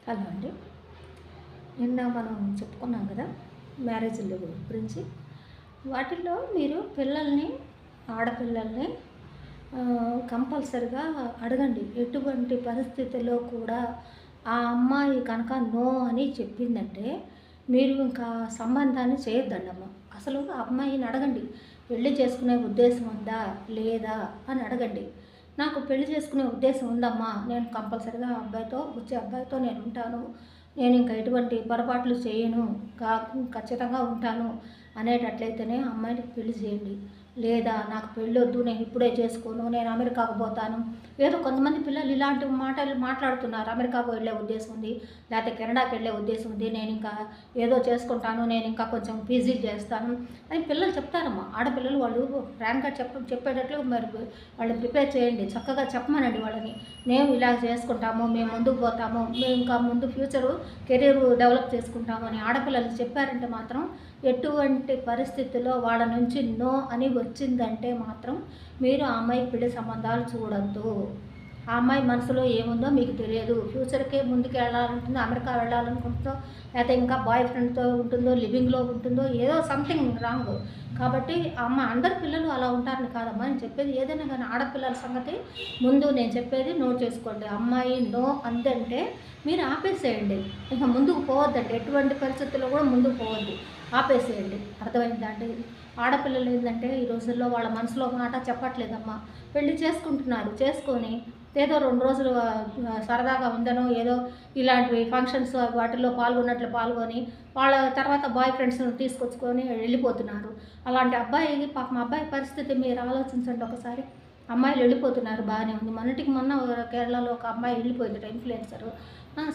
Hello అండి. నిన్న మనం చెప్పుకున్నాం కదా మ్యారేజ్ల గురించి. వాటిల్లో మీరు పిల్లల్ని, ఆడపిల్లల్ని కంపల్సరిగా అడగండి. ఎటువంటి పరిస్థితిలో కూడా ఆ అమ్మాయి కనుక నో అని చెప్పిందంటే మీరు ఇంకా సంబంధాన్ని చేయొద్దండమ్మ. అసలు ఆ అమ్మాయిని అడగండి. పెళ్లి చేసుకునే ఉద్దేశం ఉందా లేదా అని అడగండి. నాకు పెళ్లి చేసుకునే ఉద్దేశం ఉందమ్మా, నేను కంపల్సరిగా వచ్చే అబ్బాయితో నేను ఉంటాను, నేను ఇంకా ఎటువంటి పొరపాట్లు చేయను, ఖచ్చితంగా ఉంటాను అనేటట్లయితేనే అమ్మాయికి పెళ్లి చేయండి. లేదా నాకు పెళ్ళొద్దు, నేను ఇప్పుడే చేసుకోను, నేను అమెరికాకు పోతాను. ఏదో కొంతమంది పిల్లలు ఇలాంటి మాటలు మాట్లాడుతున్నారు. అమెరికాకు వెళ్ళే ఉద్దేశం ఉంది, లేకపోతే కెనడాకి వెళ్ళే ఉద్దేశం ఉంది, నేను ఇంకా ఏదో చేసుకుంటాను, నేను ఇంకా కొంచెం పీజీ చేస్తాను అని పిల్లలు చెప్తారమ్మా. ఆడపిల్లలు వాళ్ళు ఫ్రాంక్గా చెప్పేటట్లు మరి వాళ్ళని ప్రిపేర్ చేయండి. చక్కగా చెప్పమనండి వాళ్ళని. మేము ఇలా చేసుకుంటాము, మేము ముందుకు పోతాము, మేము ఇంకా ముందు ఫ్యూచరు కెరీర్ డెవలప్ చేసుకుంటాము అని ఆడపిల్లలు చెప్పారంటే మాత్రం ఎటువంటి పరిస్థితుల్లో వాళ్ళ నుంచి నో అని వచ్చిందంటే మాత్రం మీరు ఆ అమ్మాయికి పెళ్లి సంబంధాలు చూడొద్దు. ఆ అమ్మాయి మనసులో ఏముందో మీకు తెలియదు. ఫ్యూచర్కే ముందుకు వెళ్ళాలంటుందో, అమెరికా వెళ్ళాలనుకుంటుందో, లేకపోతే ఇంకా బాయ్ ఫ్రెండ్తో ఉంటుందో, లివింగ్లో ఉంటుందో, ఏదో సంథింగ్ రాంగ్. కాబట్టి అందరి పిల్లలు అలా ఉంటారని కాదమ్మా నేను చెప్పేది. ఏదైనా కానీ ఆడపిల్లల సంగతి ముందు నేను చెప్పేది నోట్ చేసుకోండి. అమ్మాయి నో అందంటే మీరు ఆపేసేయండి. ఇంకా ముందుకు పోవద్దండి. ఎటువంటి పరిస్థితుల్లో కూడా ముందుకు పోవద్దు, ఆపేసేయండి. అర్థమైందండి? ఆడపిల్లలు ఏంటంటే ఈ రోజుల్లో వాళ్ళ మనసులో మాట చెప్పట్లేదమ్మా. పెళ్లి చేసుకుంటున్నారు, చేసుకొని ఏదో 2 రోజులు సరదాగా ఉందనో ఏదో ఇలాంటివి ఫంక్షన్స్ వాటిల్లో పాల్గొన్నట్లు పాల్గొని వాళ్ళ తర్వాత బాయ్ ఫ్రెండ్స్ని తీసుకొచ్చుకొని వెళ్ళిపోతున్నారు. అలాంటి పాపం అబ్బాయి పరిస్థితి మీరు ఆలోచించండి ఒకసారి. అమ్మాయిలు వెళ్ళిపోతున్నారు, బాగానే ఉంది. మొన్నటికి మొన్న కేరళలో ఒక అమ్మాయి వెళ్ళిపోయింది, ఇన్ఫ్లుయెన్సరు.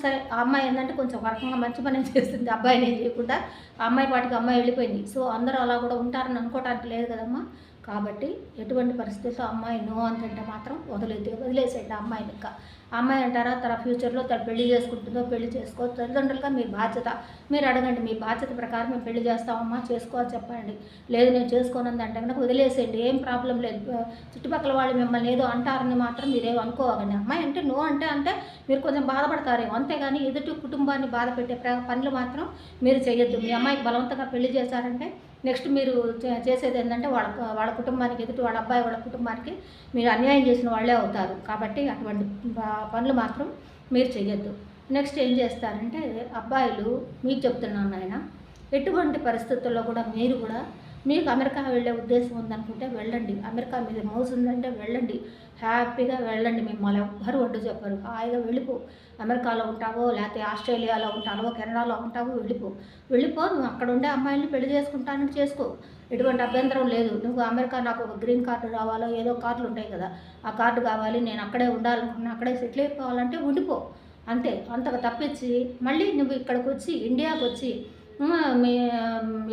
సరే, ఆ అమ్మాయి ఏంటంటే కొంచెం ఒక రకంగా మంచి పనే చేస్తుంది, అబ్బాయిని ఏం చేయకుండా. ఆ అమ్మాయి పాటికి అమ్మాయి వెళ్ళిపోయింది. సో అందరూ అలా కూడా ఉంటారని అనుకోవడానికి లేదు కదమ్మా. కాబట్టి ఎటువంటి పరిస్థితుల్లో అమ్మాయి నో అంతంటే మాత్రం వదిలేసేయండి ఆ అమ్మాయిని. ఇంకా ఆ అమ్మాయి అంటారా తన ఫ్యూచర్లో తను పెళ్లి చేసుకుంటుందో పెళ్లి చేసుకో, తల్లిదండ్రులుగా మీ బాధ్యత. మీరు అడగండి, మీ బాధ్యత ప్రకారం మేము పెళ్లి చేస్తామమ్మా, చేసుకో అని చెప్పండి. లేదు నేను చేసుకోనంది అంటే కనుక వదిలేసేయండి, ఏం ప్రాబ్లం లేదు. చుట్టుపక్కల వాళ్ళు మిమ్మల్ని ఏదో అంటారని మాత్రం మీరేం అనుకోవాలండి. అమ్మాయి అంటే నో అంటే మీరు కొంచెం బాధపడతారేమో, అంతేగాని ఎదుటి కుటుంబాన్ని బాధ పెట్టే పనులు మాత్రం మీరు చేయొద్దు. మీ అమ్మాయికి బలవంతంగా పెళ్లి చేశారంటే నెక్స్ట్ మీరు చేసేది ఏంటంటే వాళ్ళ కుటుంబానికి, ఎదుటి వాళ్ళ అబ్బాయి వాళ్ళ కుటుంబానికి మీరు అన్యాయం చేసిన వాళ్ళే అవుతారు. కాబట్టి అటువంటి పనులు మాత్రం మీరు చెయ్యొద్దు. నెక్స్ట్ ఏం చేస్తారంటే అబ్బాయిలు, మీకు చెప్తున్నాను నాయన, ఎటువంటి పరిస్థితుల్లో కూడా మీరు కూడా మీకు అమెరికా వెళ్ళే ఉద్దేశం ఉందనుకుంటే వెళ్ళండి. అమెరికా మీద మోజు ఉందంటే వెళ్ళండి, హ్యాపీగా వెళ్ళండి. మిమ్మల్ని ఎవ్వరు ఒడ్డు చెప్పరు. హాయిగా వెళ్ళిపో. అమెరికాలో ఉంటావో, లేకపోతే ఆస్ట్రేలియాలో ఉంటావో, కెనడాలో ఉంటావో వెళ్ళిపో. నువ్వు అక్కడ ఉండే అమ్మాయిని పెళ్లి చేసుకుంటానని చేసుకో, ఎటువంటి అభ్యంతరం లేదు. నువ్వు అమెరికా నాకు ఒక గ్రీన్ కార్డు కావాలో, ఏదో కార్డులు ఉంటాయి కదా, ఆ కార్డు కావాలి, నేను అక్కడే ఉండాలనుకున్నా, అక్కడే సెటిల్ అయిపోవాలంటే ఉండిపో. అంతే. అంతకు తప్పించి మళ్ళీ నువ్వు ఇక్కడికి వచ్చి, ఇండియాకి వచ్చి మీ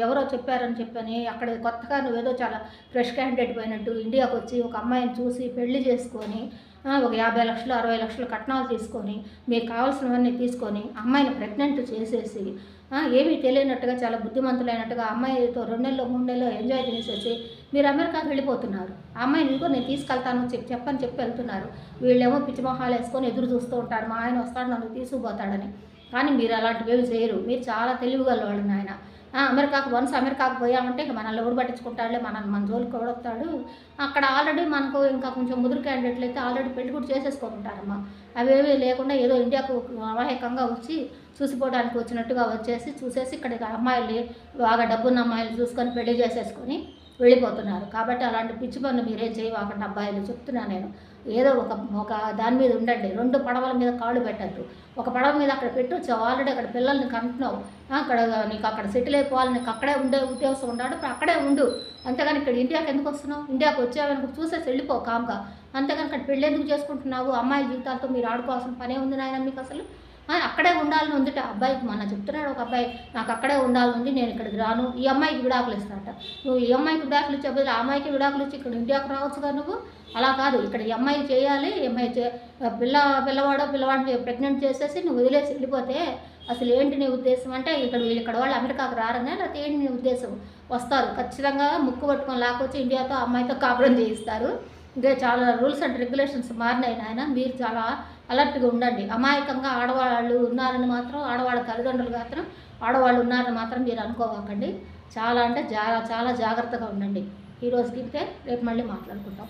ఎవరో చెప్పని అక్కడ కొత్తగా నువ్వేదో చాలా ఫ్రెష్ క్యాండిడేట్ పోయినట్టు ఇండియాకి వచ్చి ఒక అమ్మాయిని చూసి పెళ్లి చేసుకొని ఒక 50 లక్షలు 60 లక్షలు కట్నాలు తీసుకొని మీకు కావాల్సినవన్నీ తీసుకొని అమ్మాయిని ప్రెగ్నెంట్ చేసేసి ఏమీ తెలియనట్టుగా చాలా బుద్ధిమంతులైనట్టుగా అమ్మాయితో 2 నెలలు 3 నెలలు ఎంజాయ్ చేసేసి మీరు అమెరికాకి వెళ్ళిపోతున్నారు. ఆ అమ్మాయిని ఇంకో నేను తీసుకెళ్తాను చెప్పి వెళ్తున్నారు. వీళ్ళేమో పిచ్చిమొహాలు వేసుకొని ఎదురు చూస్తూ ఉంటారు, మా ఆయన వస్తాడు నన్ను తీసుకుపోతాడని. కానీ మీరు అలాంటివి చేయరు. మీరు చాలా తెలివిగలవాళ్ళు నాయన. అమెరికాకు పోయామంటే ఇక మనల్ని ఎవరు పట్టించుకుంటాడులే, మన జోలికి ఎవడొస్తాడు. అక్కడ ఆల్రెడీ మనకు ఇంకా కొంచెం ముదురు క్యాండిడేట్లు అయితే ఆల్రెడీ పెళ్లి కూడా చేసేసుకుంటారమ్మా. అవేవీ లేకుండా ఏదో ఇండియాకు అమాయకంగా వచ్చి చూసిపోవడానికి వచ్చినట్టుగా చూసేసి ఇక్కడ అమ్మాయిలు బాగా డబ్బున్న అమ్మాయిలు చూసుకొని పెళ్లి చేసేసుకొని వెళ్ళిపోతున్నారు. కాబట్టి అలాంటి పిచ్చి పనులు మీరేం చేయవాకండి అబ్బాయిలు, చెప్తున్నా నేను. ఏదో ఒక దాని మీద ఉండండి. 2 పడవల మీద కాళ్ళు పెట్టద్దు. ఒక పడవ మీద అక్కడ పెట్టొచ్చావు, ఆల్రెడీ అక్కడ పిల్లల్ని కంటున్నావు, నీకు అక్కడ సెటిల్ అయిపోవాలి, నీకు అక్కడే ఉండే ఉద్దేశం ఉన్నాడు, ఇప్పుడు అక్కడే ఉండు. అంతేగాని ఇక్కడ ఇండియాకి ఎందుకు వస్తున్నావు? ఇండియాకి వచ్చావనుకో చూసేసి వెళ్ళిపో కామ్గా. అంతేగాని ఇక్కడ పెళ్ళి ఎందుకు చేసుకుంటున్నావు? అమ్మాయి జీవితాలతో మీరు ఆడుకోవాల్సిన పనే ఉంది నాయన మీకు అసలు. అక్కడే ఉండాలని ఉందిట అబ్బాయికి. మొన్న చెప్తున్నాడు ఒక అబ్బాయి, నాకు అక్కడే ఉండాలని ఉంది, నేను ఇక్కడికి రాను. ఈ అమ్మాయికి విడాకులు ఇస్తాడట. నువ్వు ఈ అమ్మాయికి విడాకులు ఇచ్చే బదులు ఆ అమ్మాయికి విడాకులు ఇచ్చి ఇక్కడ ఇండియాకు రావచ్చుగా నువ్వు. అలా కాదు, ఇక్కడ ఈ అమ్మాయి చేయాలి. ఈ అమ్మాయి పిల్లవాడిని ప్రెగ్నెంట్ చేసేసి నువ్వు వదిలేసి వెళ్ళిపోతే అసలు ఏంటి నీ ఉద్దేశం? అంటే ఇక్కడ వాళ్ళు అమెరికాకు రారనే, లేకపోతే ఏంటి నీ ఉద్దేశం? వస్తారు ఖచ్చితంగా, ముక్కు పట్టుకొని లాక్కొచ్చి ఇండియాతో అమ్మాయితో కాపురం చేయిస్తారు. ఇంకా చాలా రూల్స్ అండ్ రెగ్యులేషన్స్ మారినాయి నాయన. మీరు చాలా అలర్ట్గా ఉండండి. అమాయకంగా ఆడవాళ్ళు ఉన్నారని మాత్రం, ఆడవాళ్ళ తల్లిదండ్రులు మాత్రం ఆడవాళ్ళు ఉన్నారని మాత్రం మీరు అనుకోవాకండి. చాలా అంటే చాలా జాగ్రత్తగా ఉండండి. ఈరోజుకి ఇంతే, రేపు మళ్ళీ మాట్లాడుకుంటాం.